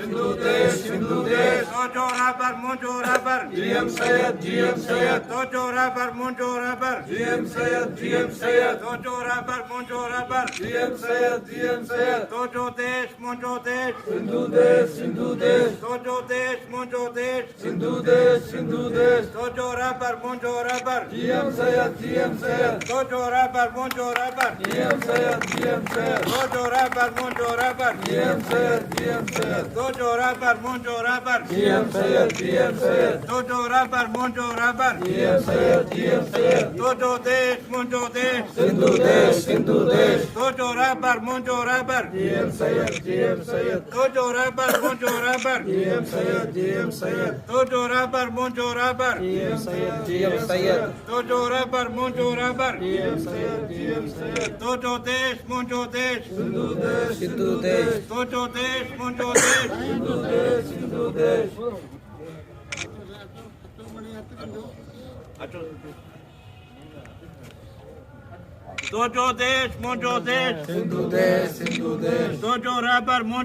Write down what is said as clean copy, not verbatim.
सिंधु देश सिंधु देश Dojo rubber, Mojo rubber. GM Sayed Dojo rubber, Mojo rubber. GM Sayed Dojo rubber, Mojo rubber. GM Sayed Dojo desh, Mojo desh. Sindhu देश Dojo desh, Mojo desh. Sindhu देश Dojo rubber, Mojo rubber. GM Sayed Dojo rubber, Mojo rubber. GM Sayed Dojo rubber, Mojo rubber. GM Sayed Dojo rubber, Mojo rubber. GM Sayed Dojo rubber, Mojo rubber. GM Sayed Dojo desh, Mojo desh. Sindhu देश Dojo rubber, Mojo rubber. GM Sayed Dojo rubber, Mojo rubber. GM Sayed Dojo rubber, Mojo rubber. GM Sayed Dojo rubber, Mojo rubber. GM Sayed Dojo desh, Mojo desh. Sindhu देश Dojo desh, Mojo desh. Sindhu देश Dojo desh, Mojo desh. Sindhu देश Dojo rubber, Mojo